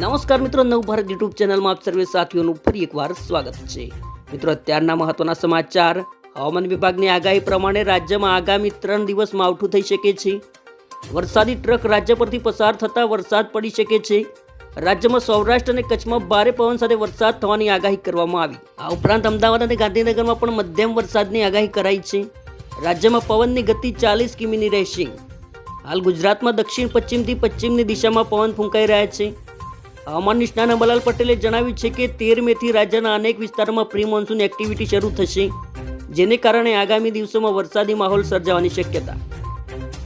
નમસ્કાર મિત્રો, નવભારત યુટ્યુબ ચેનલમાં આપ સર્વે સાથીઓનું ફરી એકવાર સ્વાગત છે। મિત્રો, અત્યારના મહત્વના સમાચાર। હવામાન વિભાગની આગાહી પ્રમાણે રાજ્યમાં આગામી 3 દિવસ માવઠું થઈ શકે છે। વરસાદી ટ્રક રાજ્ય પરથી પસાર થતા વરસાદ પડી શકે છે। રાજ્યમાં સૌરાષ્ટ્ર અને કચ્છમાં ભારે પવન સાથે વરસાદ થવાની આગાહી કરવામાં આવી। આ ઉપરાંત અમદાવાદ અને ગાંધીનગરમાં પણ મધ્યમ વરસાદની આગાહી કરાઈ છે। રાજ્યમાં પવનની ગતિ 40 કિમીની રહેશે। હાલ ગુજરાતમાં દક્ષિણ પશ્ચિમથી પશ્ચિમની દિશામાં પવન ફૂંકાઈ રહ્યા છે। હવામાન નિષ્ણાત અંબાલાલ પટેલે જણાવ્યું છે કે 13 મેથી રાજ્યના અનેક વિસ્તારોમાં પ્રી મોન્સૂન એક્ટિવિટી શરૂ થશે, જેને કારણે આગામી દિવસોમાં વરસાદી માહોલ સર્જાવાની શક્યતા।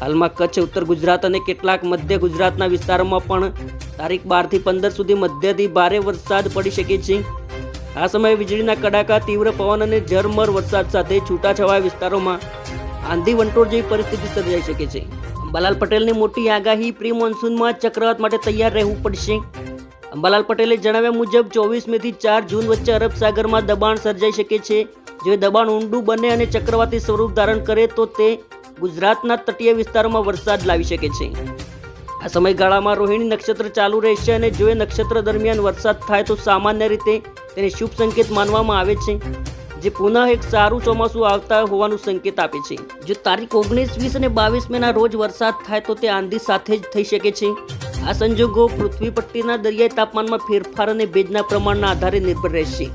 હાલમાં કચ્છ, ઉત્તર ગુજરાત અને કેટલાક મધ્ય ગુજરાતના વિસ્તારોમાં પણ તારીખ 12 થી 15 સુધી મધ્યથી ભારે વરસાદ પડી શકે છે। આ સમયે વીજળીના કડાકા, તીવ્ર પવન અને ઝરમર વરસાદ સાથે છૂટાછવાયા વિસ્તારોમાં આંધી વંટોળ જેવી પરિસ્થિતિ સર્જાઈ શકે છે। અંબાલાલ પટેલની મોટી આગાહી, પ્રી મોન્સૂનમાં ચક્રવાત માટે તૈયાર રહેવું પડશે। અંબાલાલ પટેલે જણાવ્યા મુજબ 24 મે થી 4 જૂન વચ્ચે અરબ સાગરમાં દબાણ સર્જાઈ શકે છે। જો દબાણ ઊંડું બને અને ચક્રવાતી સ્વરૂપ ધારણ કરે તો તે ગુજરાતના તટીય વિસ્તારોમાં વરસાદ લાવી શકે છે। આ સમયગાળામાં રોહિણી નક્ષત્ર ચાલુ રહેશે અને જો એ નક્ષત્ર દરમિયાન વરસાદ થાય તો સામાન્ય રીતે તેને શુભ સંકેત માનવામાં આવે છે, જે પુનઃ એક સારું ચોમાસું આવતા હોવાનું સંકેત આપે છે। જો તારીખ 19, 20 અને 22 મેના રોજ વરસાદ થાય તો તે આંધી સાથે જ થઈ શકે છે। આ સંજોગો પૃથ્વી પટ્ટીના દરિયાઈ તાપમાનમાં ફેરફાર અને ભેજના પ્રમાણના આધારે નિર્ભર રહેશે।